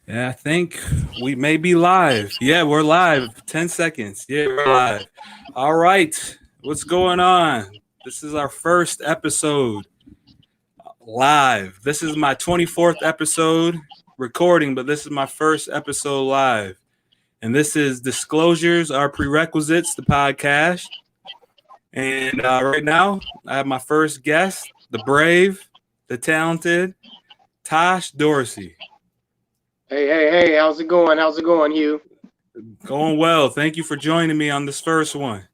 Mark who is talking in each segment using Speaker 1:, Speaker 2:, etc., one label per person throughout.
Speaker 1: Yeah, I think we may be live. Yeah, we're live. 10 seconds. Yeah, we're live. All right. What's going on? This is our first episode live. This is my 24th episode recording, but this is my first episode live. And this is Disclosures R Prerequisites, the podcast. And right now, I have my first guest, the brave, the talented Tosh Dorsey.
Speaker 2: Hey, how's it going? How's it going, Hugh?
Speaker 1: Going well. Thank you for joining me on this first one.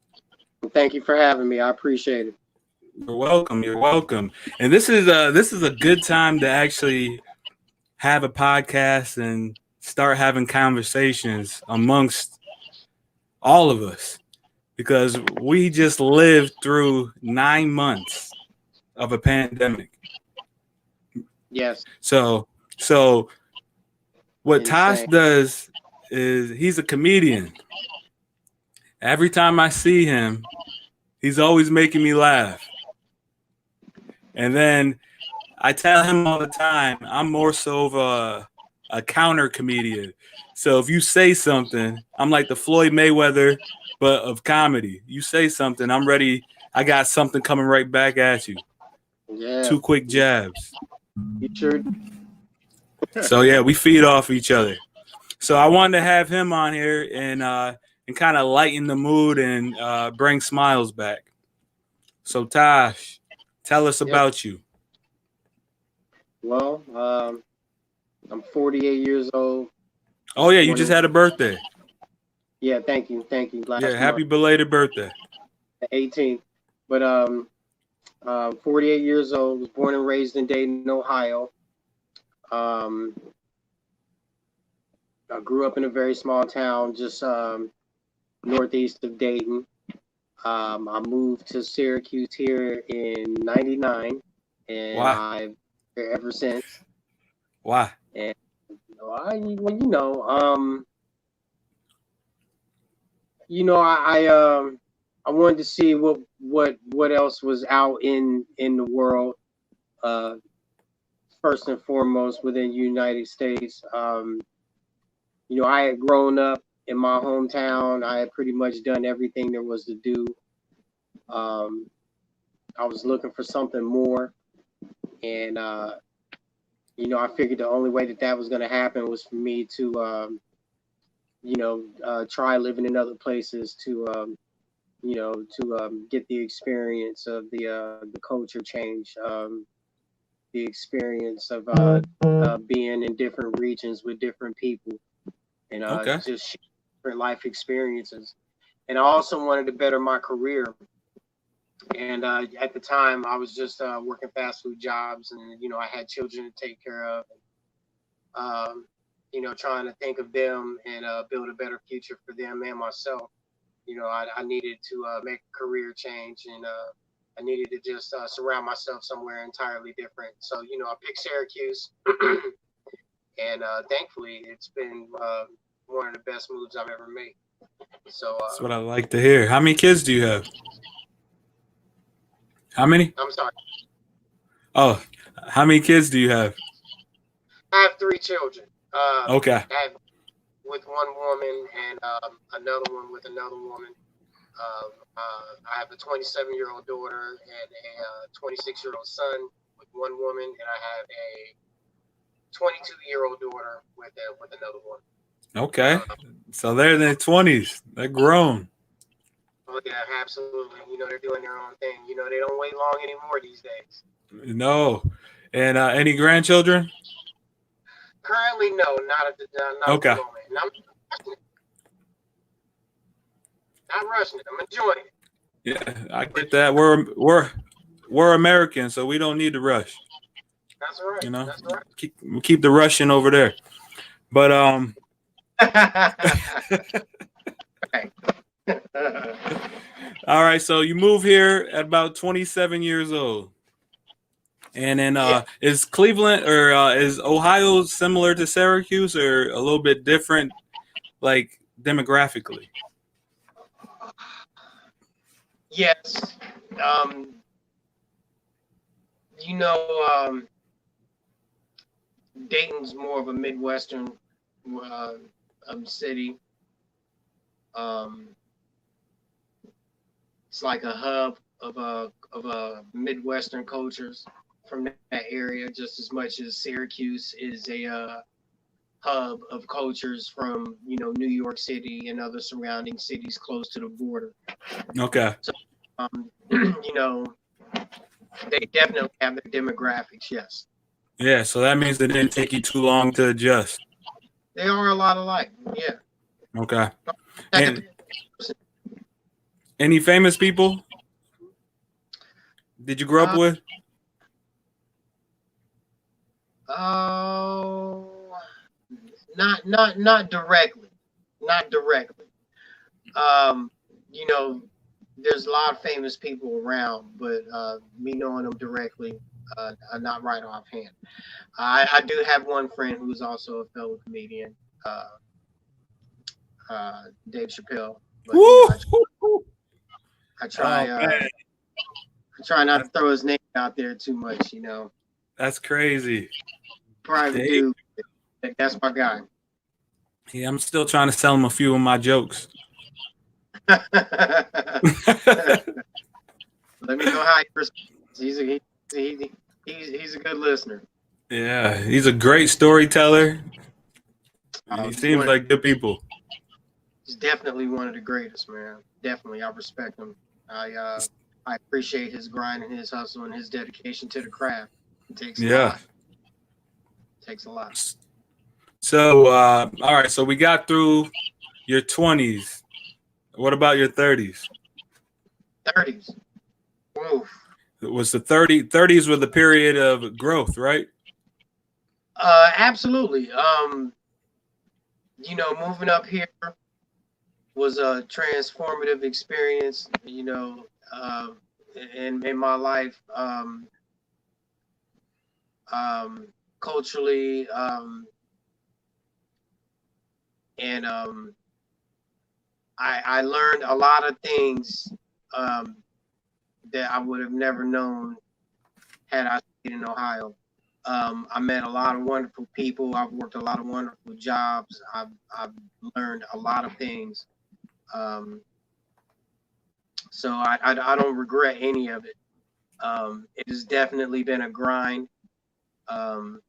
Speaker 2: Thank you for having me. I appreciate it.
Speaker 1: You're welcome. You're welcome. And this is a good time to actually have a podcast and start having conversations amongst all of us because we just lived through 9 months of a pandemic.
Speaker 2: Yes.
Speaker 1: So what Tosh does is he's a comedian. Every time I see him, he's always making me laugh. And then I tell him all the time, I'm more so of a counter comedian. So if you say something, I'm like the Floyd Mayweather, but of comedy. You say something, I'm ready. I got something coming right back at you.
Speaker 2: Yeah.
Speaker 1: 2 quick jabs.
Speaker 2: You sure?
Speaker 1: So yeah, we feed off each other. So I wanted to have him on here and kind of lighten the mood and bring smiles back. So Tosh, tell us about you.
Speaker 2: Well, I'm 48 years old.
Speaker 1: Oh yeah, you just had a birthday.
Speaker 2: Yeah, thank you.
Speaker 1: Happy belated birthday.
Speaker 2: The 18th. But 48 years old. Was born and raised in Dayton, Ohio. I grew up in a very small town, just northeast of Dayton. I moved to Syracuse here in '99, and I've been here ever since.
Speaker 1: Why?
Speaker 2: And I wanted to see what else was out in the world. First and foremost, within the United States. I had grown up in my hometown. I had pretty much done everything there was to do. I was looking for something more, and I figured the only way that was going to happen was for me to, try living in other places to get the experience of the culture change, the experience of being in different regions with different people, and just different life experiences. And I also wanted to better my career. And at the time, I was just working fast food jobs, and I had children to take care of. Trying to think of them and build a better future for them and myself. I needed to make a career change, and I needed to just surround myself somewhere entirely different. So, I picked Syracuse, and thankfully, it's been one of the best moves I've ever made. So
Speaker 1: that's what I like to hear. How many kids do you have? How many?
Speaker 2: I'm sorry.
Speaker 1: Oh, how many kids do you have?
Speaker 2: I have 3 children.
Speaker 1: Okay.
Speaker 2: I have with one woman and another one with another woman. I have a 27-year-old daughter and a 26-year-old son with one woman, and I have a 22-year-old daughter with another one.
Speaker 1: Okay. So they're in their 20s. They're grown.
Speaker 2: Oh, yeah, absolutely. They're doing their own thing. They don't wait long anymore these days.
Speaker 1: No. And any grandchildren?
Speaker 2: Currently, no, not at the moment. And I'm not rushing it. I'm enjoying it.
Speaker 1: Yeah, I get that. We're Americans, so we don't need to rush.
Speaker 2: That's right. That's right.
Speaker 1: Keep the rushing over there. But all right, so you move here at about 27 years old. And then is Cleveland or is Ohio similar to Syracuse or a little bit different, like demographically?
Speaker 2: Yes. Dayton's more of a Midwestern city. Um, it's like a hub of Midwestern cultures from that area, just as much as Syracuse is a hub of cultures from New York City and other surrounding cities close to the border.
Speaker 1: Okay.
Speaker 2: So they definitely have their demographics. Yes,
Speaker 1: Yeah, so that means it didn't take you too long to adjust.
Speaker 2: they are a lot alike. Yeah.
Speaker 1: Okay. And any famous people did you grow up with?
Speaker 2: Oh, not directly, not directly. Um, you know, there's a lot of famous people around, but me knowing them directly, not right offhand. I do have one friend who's also a fellow comedian, Dave Chappelle. But I try
Speaker 1: man.
Speaker 2: I try not to throw his name out there too much.
Speaker 1: That's crazy.
Speaker 2: Private
Speaker 1: Dave.
Speaker 2: dude. That's my guy.
Speaker 1: Yeah, I'm still trying to sell him a few of my jokes.
Speaker 2: Let me know how he responds. He's a good listener.
Speaker 1: Yeah, he's a great storyteller. He seems like good people.
Speaker 2: He's definitely one of the greatest, man. Definitely, I respect him. I appreciate his grind and his hustle and his dedication to the craft. It takes a lot. It takes a lot.
Speaker 1: So, all right. So we got through your 20s. What about your 30s?
Speaker 2: 30s. Oof.
Speaker 1: It was the 30s were the period of growth, right?
Speaker 2: Absolutely. Moving up here was a transformative experience, in my life, culturally, and I learned a lot of things that I would have never known had I stayed in Ohio. I met a lot of wonderful people. I've worked a lot of wonderful jobs. I've learned a lot of things. So I don't regret any of it. It has definitely been a grind. It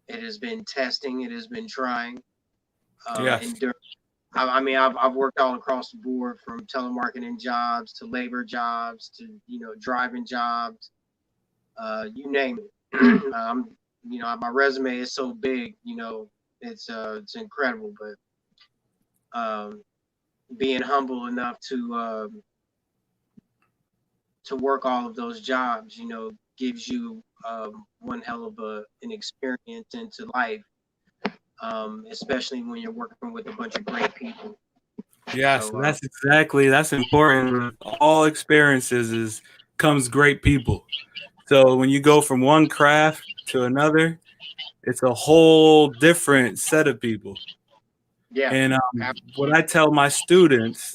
Speaker 2: has been testing. It has been trying. Enduring. I've worked all across the board, from telemarketing jobs to labor jobs to driving jobs. You name it. My resume is so big. It's incredible. But being humble enough to work all of those jobs, gives you one hell of an experience into life, especially when you're working with a bunch of great people.
Speaker 1: Yes, so, that's important. All experiences comes great people. So when you go from one craft to another, it's a whole different set of people.
Speaker 2: Yeah.
Speaker 1: And what I tell my students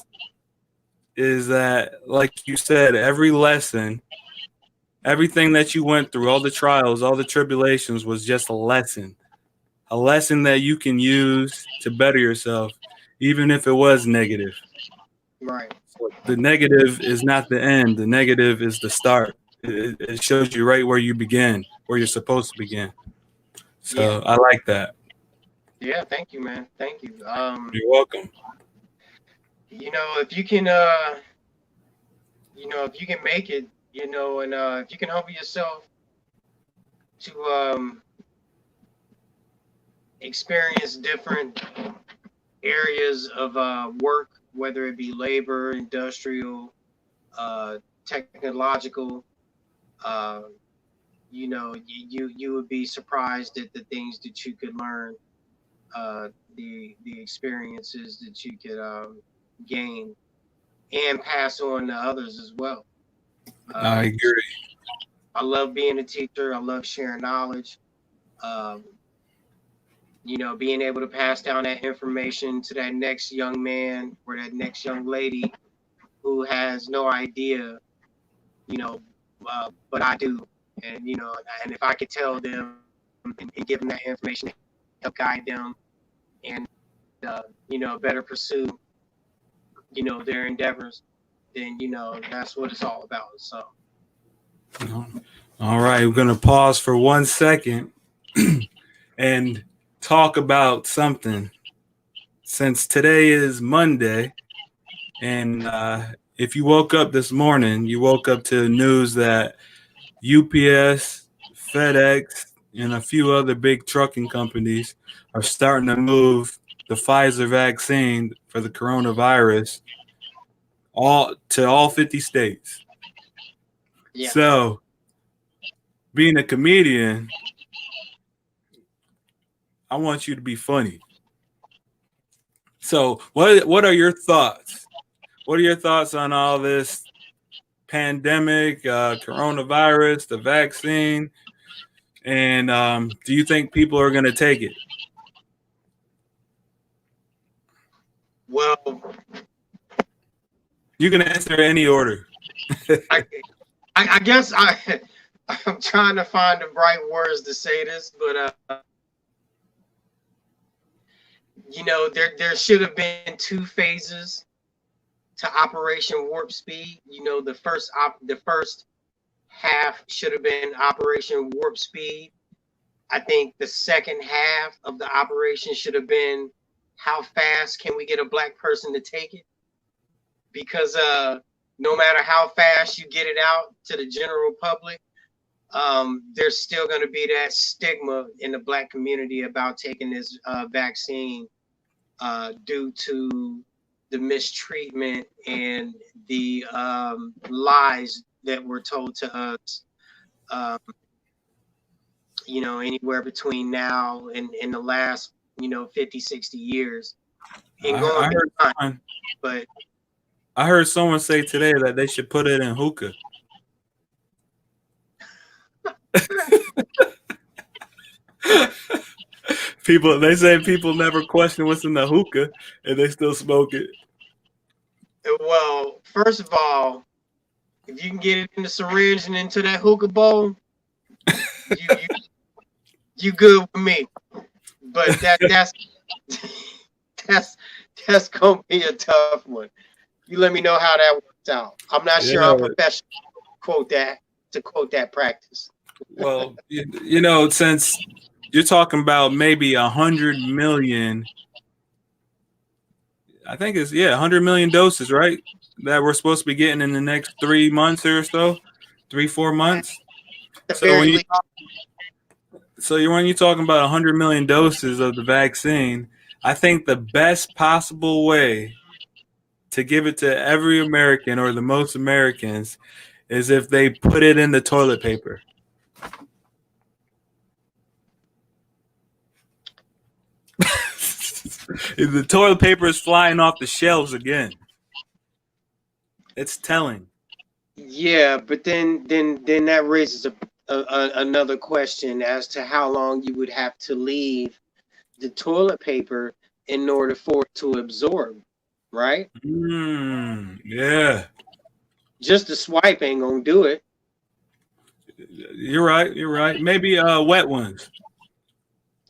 Speaker 1: is that, like you said, every lesson, everything that you went through, all the trials, all the tribulations was just a lesson that you can use to better yourself, even if it was negative.
Speaker 2: Right.
Speaker 1: So the negative is not the end. The negative is the start. It shows you right where you begin, where you're supposed to begin. So yeah. I like that.
Speaker 2: Yeah, thank you, man. Thank you.
Speaker 1: You're welcome.
Speaker 2: If you can, if you can make it, and if you can humble yourself to experience different areas of work, whether it be labor, industrial, technological, you would be surprised at the things that you could learn, the experiences that you could gain and pass on to others as well.
Speaker 1: I agree.
Speaker 2: I love being a teacher. I love sharing knowledge. Being able to pass down that information to that next young man or that next young lady who has no idea, but I do. And, and if I could tell them and give them that information, help guide them and better pursue their endeavors, then that's what it's all about. So
Speaker 1: All right, we're gonna pause for 1 second and talk about something. Since today is Monday, and if you woke up this morning, you woke up to news that UPS, FedEx, and a few other big trucking companies are starting to move the Pfizer vaccine for the coronavirus all 50 states.
Speaker 2: yeah.
Speaker 1: So, being a comedian, I want you to be funny. So, what are your thoughts? What are your thoughts on all this pandemic, coronavirus, the vaccine, and do you think people are going to take it?
Speaker 2: Well,
Speaker 1: You can answer any order.
Speaker 2: I guess I'm trying to find the right words to say this, but there should have been two phases to Operation Warp Speed. The first half should have been Operation Warp Speed. I think the second half of the operation should have been how fast can we get a black person to take it? Because no matter how fast you get it out to the general public, there's still going to be that stigma in the black community about taking this vaccine due to the mistreatment and the lies that were told to us. Anywhere between now and in the last 50, 60 years, and going beyond. But
Speaker 1: I heard someone say today that they should put it in hookah. They say people never question what's in the hookah, and they still smoke it.
Speaker 2: Well, first of all, if you can get it in the syringe and into that hookah bowl, you good with me. But that's gonna be a tough one. You let me know how that works out. I'm not sure I'm professional to quote that practice.
Speaker 1: Well, since you're talking about maybe 100 million, I think it's 100 million doses, right? That we're supposed to be getting in the next 3 months or so, 3-4 months. When you're talking about 100 million doses of the vaccine, I think the best possible way to give it to every American or the most Americans is if they put it in the toilet paper. The toilet paper is flying off the shelves again. It's telling.
Speaker 2: Yeah, but then that raises another question as to how long you would have to leave the toilet paper in order for it to absorb, right?
Speaker 1: Yeah.
Speaker 2: Just the swipe ain't gonna do it.
Speaker 1: You're right. Maybe wet ones.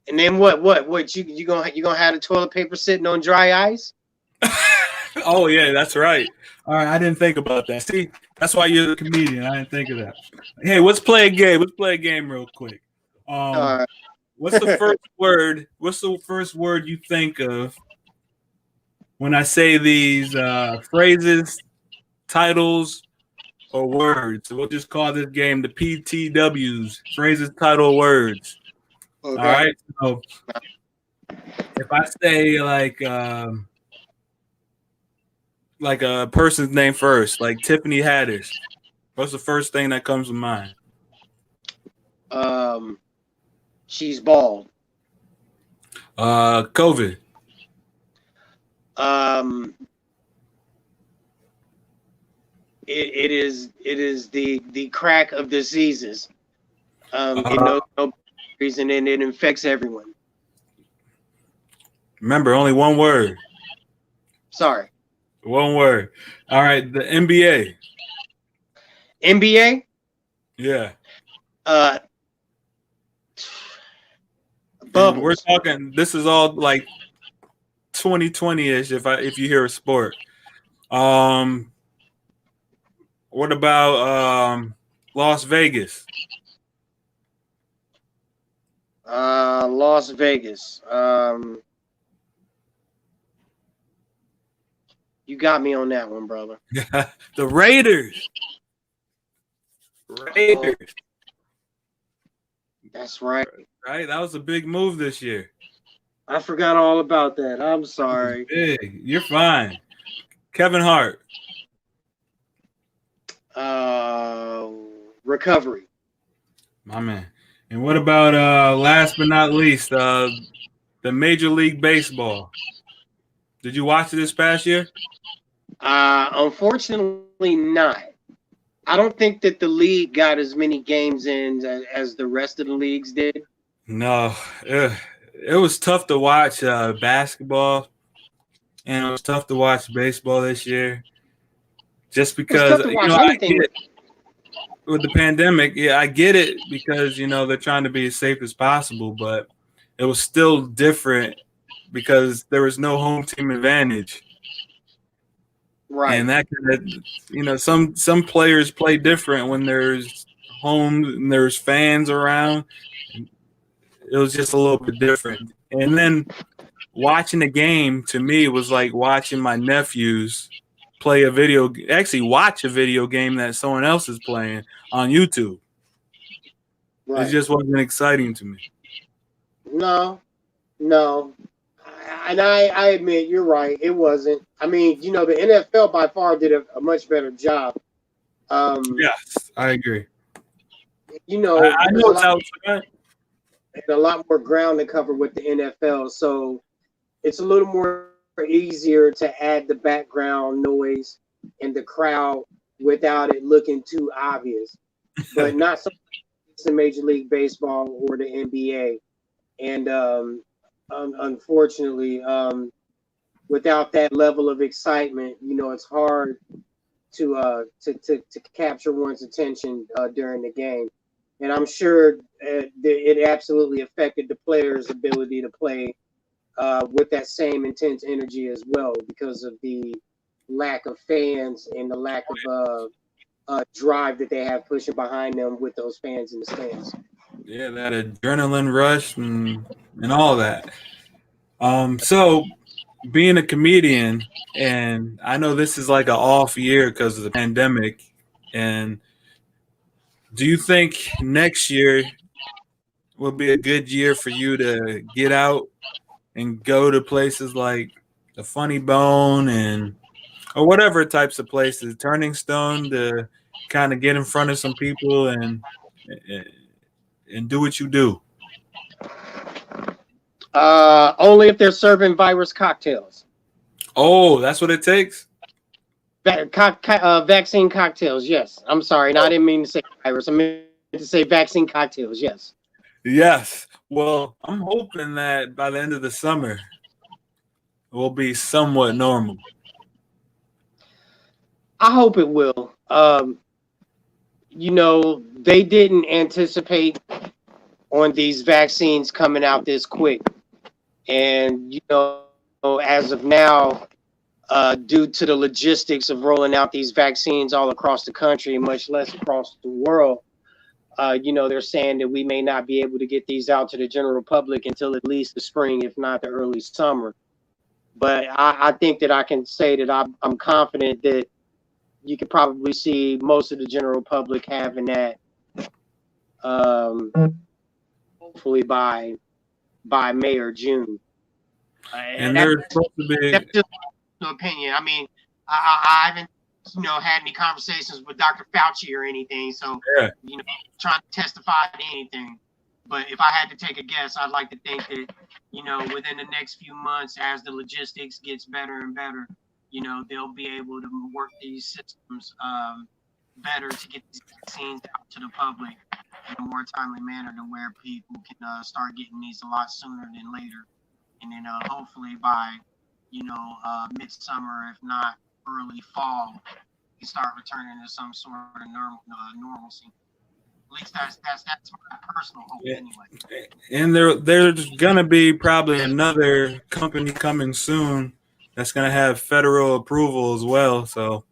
Speaker 2: And then what you gonna have the toilet paper sitting on dry ice?
Speaker 1: Oh yeah, that's right. All right, I didn't think about that. See, that's why you're the comedian. I didn't think of that. Hey, let's play a game. Let's play a game real quick. What's the first word? What's the first word you think of when I say these phrases, titles, or words? We'll just call this game the PTWs, phrases, title, words. Okay. All right. So if I say like a person's name first, like Tiffany Haddish, what's the first thing that comes to mind?
Speaker 2: She's bald.
Speaker 1: COVID.
Speaker 2: It is the crack of diseases. No reason, and it infects everyone.
Speaker 1: Remember, only one word.
Speaker 2: Sorry.
Speaker 1: One word. All right, the NBA.
Speaker 2: NBA?
Speaker 1: Yeah.
Speaker 2: Bubbles.
Speaker 1: We're talking, this is all like 2020-ish if you hear a sport. What about Las Vegas?
Speaker 2: Las Vegas. You got me on that one, brother.
Speaker 1: The Raiders. Raiders.
Speaker 2: That's right.
Speaker 1: Right? That was a big move this year.
Speaker 2: I forgot all about that. I'm sorry.
Speaker 1: Big. You're fine. Kevin Hart.
Speaker 2: Recovery.
Speaker 1: My man. And what about last but not least, the Major League Baseball? Did you watch it this past year?
Speaker 2: Unfortunately not. I don't think that the league got as many games in as the rest of the leagues did.
Speaker 1: No. It was tough to watch basketball, and it was tough to watch baseball this year. Just
Speaker 2: It was
Speaker 1: because,
Speaker 2: tough to watch
Speaker 1: I
Speaker 2: anything.
Speaker 1: get with the pandemic, yeah, I get it because, they're trying to be as safe as possible, but it was still different because there was no home team advantage.
Speaker 2: Right.
Speaker 1: And that kind of, some players play different when there's home and there's fans around. It was just a little bit different. And then watching the game to me was like watching my nephews watch a video game that someone else is playing on YouTube.
Speaker 2: Right.
Speaker 1: It just wasn't exciting to me.
Speaker 2: No. And I admit you're right. It wasn't. I mean, the NFL by far did a much better job.
Speaker 1: Yes, I agree. I
Speaker 2: There's
Speaker 1: know it's outside.
Speaker 2: a lot more ground to cover with the NFL, so it's a little more easier to add the background noise and the crowd without it looking too obvious. But not so much in Major League Baseball or the NBA. And unfortunately, without that level of excitement, it's hard to capture one's attention during the game. And I'm sure it absolutely affected the players' ability to play with that same intense energy as well because of the lack of fans and the lack of drive that they have pushing behind them with those fans in the stands.
Speaker 1: Yeah, that adrenaline rush and all that. So being a comedian, and I know this is like an off year because of the pandemic. And do you think next year will be a good year for you to get out and go to places like the Funny Bone or whatever types of places, Turning Stone, to kind of get in front of some people and do what you do?
Speaker 2: Only if they're serving virus cocktails.
Speaker 1: Oh, that's what it takes?
Speaker 2: Vaccine cocktails, yes. I'm sorry. No, I didn't mean to say virus. I meant to say vaccine cocktails, yes.
Speaker 1: Yes. Well, I'm hoping that by the end of the summer, it will be somewhat normal.
Speaker 2: I hope it will. They didn't anticipate on these vaccines coming out this quick. And, as of now, due to the logistics of rolling out these vaccines all across the country, much less across the world, they're saying that we may not be able to get these out to the general public until at least the spring, if not the early summer. But I think that I can say that I'm confident that you could probably see most of the general public having that hopefully by May or June.
Speaker 1: And there's supposed to be.
Speaker 2: That's just my opinion. I mean, I haven't had any conversations with Dr. Fauci or anything, so
Speaker 1: Yeah.
Speaker 2: Trying to testify to anything. But if I had to take a guess, I'd like to think that within the next few months, as the logistics gets better and better, they'll be able to work these systems better to get these vaccines out to the public in a more timely manner to where people can start getting these a lot sooner than later. And then hopefully by, midsummer, if not early fall, you start returning to some sort of normalcy. least that's my personal hope anyway.
Speaker 1: And there's gonna be probably another company coming soon that's gonna have federal approval as well. So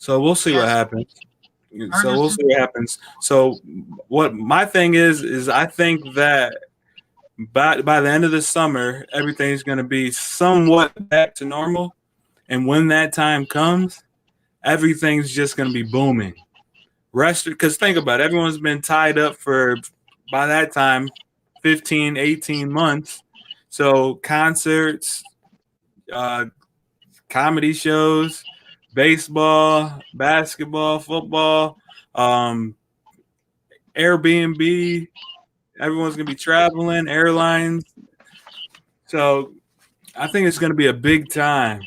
Speaker 1: we'll see what happens. So we'll see what happens. So what my thing is I think that by the end of the summer, everything's gonna be somewhat back to normal. And when that time comes, everything's just gonna be booming. Because think about it, everyone's been tied up for by that time 15, 18 months. So concerts, comedy shows, baseball, basketball, football, Airbnb, everyone's going to be traveling, airlines. So I think it's going to be a big time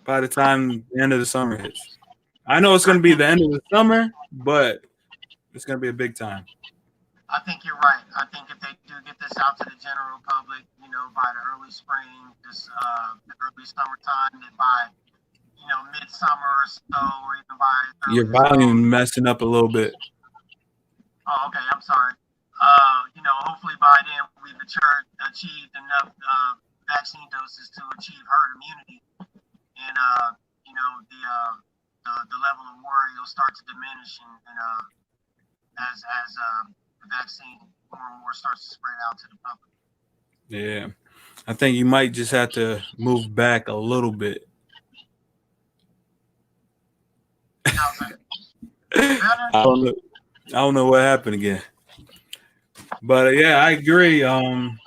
Speaker 1: by the time the end of the summer hits. I know it's going to be the end of the summer, but it's going to be a big time.
Speaker 2: I think you're right. I think if they do get this out to the general public, by the early spring, the early summertime, and by, midsummer or so, or even by
Speaker 1: your volume messing up a little bit.
Speaker 2: Oh, okay. I'm sorry. Hopefully by then we've achieved enough vaccine doses to achieve herd immunity, and the level of worry will start to diminish, and as the vaccine more and more starts to spread out to the public.
Speaker 1: Yeah, I think you might just have to move back a little bit. I don't know what happened again, but yeah, I agree. And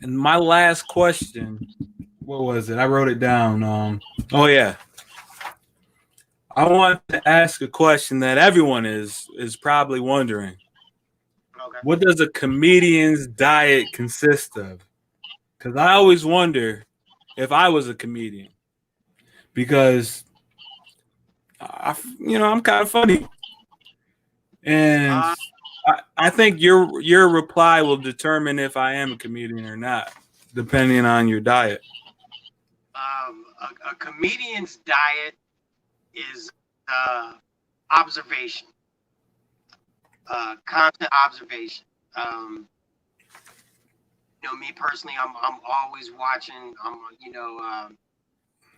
Speaker 1: my last question, what was it? I wrote it down. Oh yeah, I want to ask a question that everyone is probably wondering.
Speaker 2: Okay.
Speaker 1: What does a comedian's diet consist of? Because I always wonder if I was a comedian, because I'm kind of funny, and I think your reply will determine if I am a comedian or not, depending on your diet.
Speaker 2: A comedian's diet is observation, constant observation. Me personally, I'm always watching.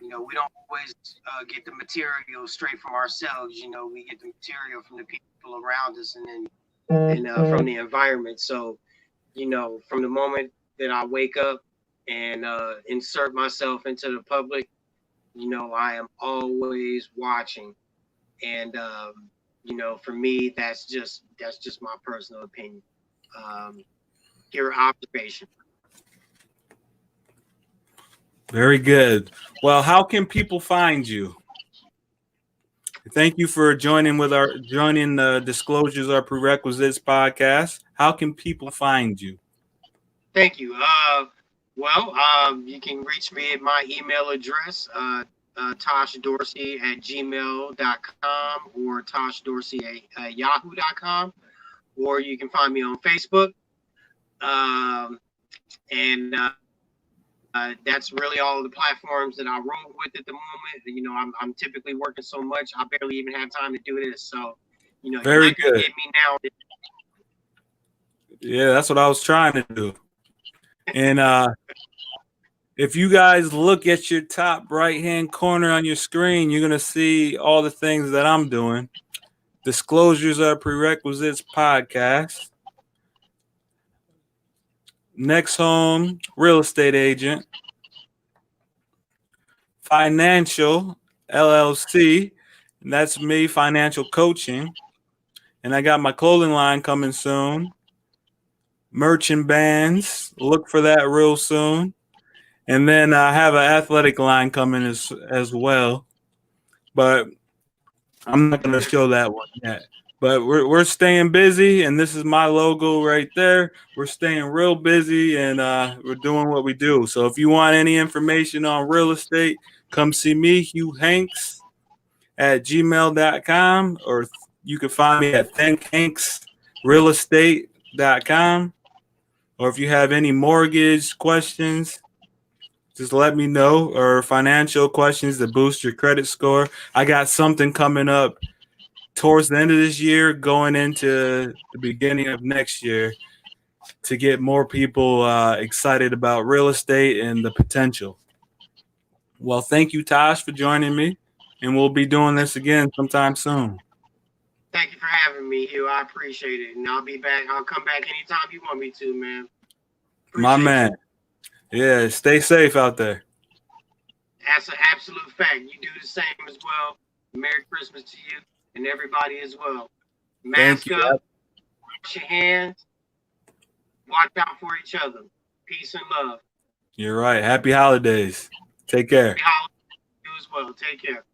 Speaker 2: We don't always get the material straight from ourselves. We get the material from the people around us, and from the environment. So, from the moment that I wake up and insert myself into the public, I am always watching, and for me, that's just my personal opinion. Pure observation.
Speaker 1: Very good. Well, how can people find you? Thank you for joining the Disclosures Are Prerequisites podcast. How can people find you?
Speaker 2: Thank you. You can reach me at my email address, toshdorsey@gmail.com or toshdorsey@yahoo.com, or you can find me on Facebook. That's really all of the platforms that I roll with at the moment. I'm typically working so much, I barely even have time to do this. So,
Speaker 1: very good.
Speaker 2: Get me now.
Speaker 1: Yeah, that's what I was trying to do. And if you guys look at your top right-hand corner on your screen, you're going to see all the things that I'm doing. Disclosures Are Prerequisites podcast. Next Home, real estate agent. Financial, LLC. And that's me, financial coaching. And I got my clothing line coming soon. Merch and bands. Look for that real soon. And then I have an athletic line coming as well. But I'm not going to show that one yet. But we're staying busy, and this is my logo right there. We're staying real busy, and we're doing what we do. So if you want any information on real estate, come see me, HughHanks@gmail.com, or you can find me at thinkhanksrealestate.com. Or if you have any mortgage questions, just let me know, or financial questions to boost your credit score. I got something coming up towards the end of this year, going into the beginning of next year, to get more people excited about real estate and the potential. Well, thank you, Tosh, for joining me, and we'll be doing this again sometime soon.
Speaker 2: Thank you for having me, Hugh. I appreciate it. And I'll be back. I'll come back anytime you want me to, man.
Speaker 1: My man. Yeah, stay safe out there.
Speaker 2: That's an absolute fact. You do the same as well. Merry Christmas to you and everybody as well. Mask up, wash your hands, watch out for each other. Peace and love.
Speaker 1: You're right. Happy holidays. Take care.
Speaker 2: Happy holidays to you as well. Take care.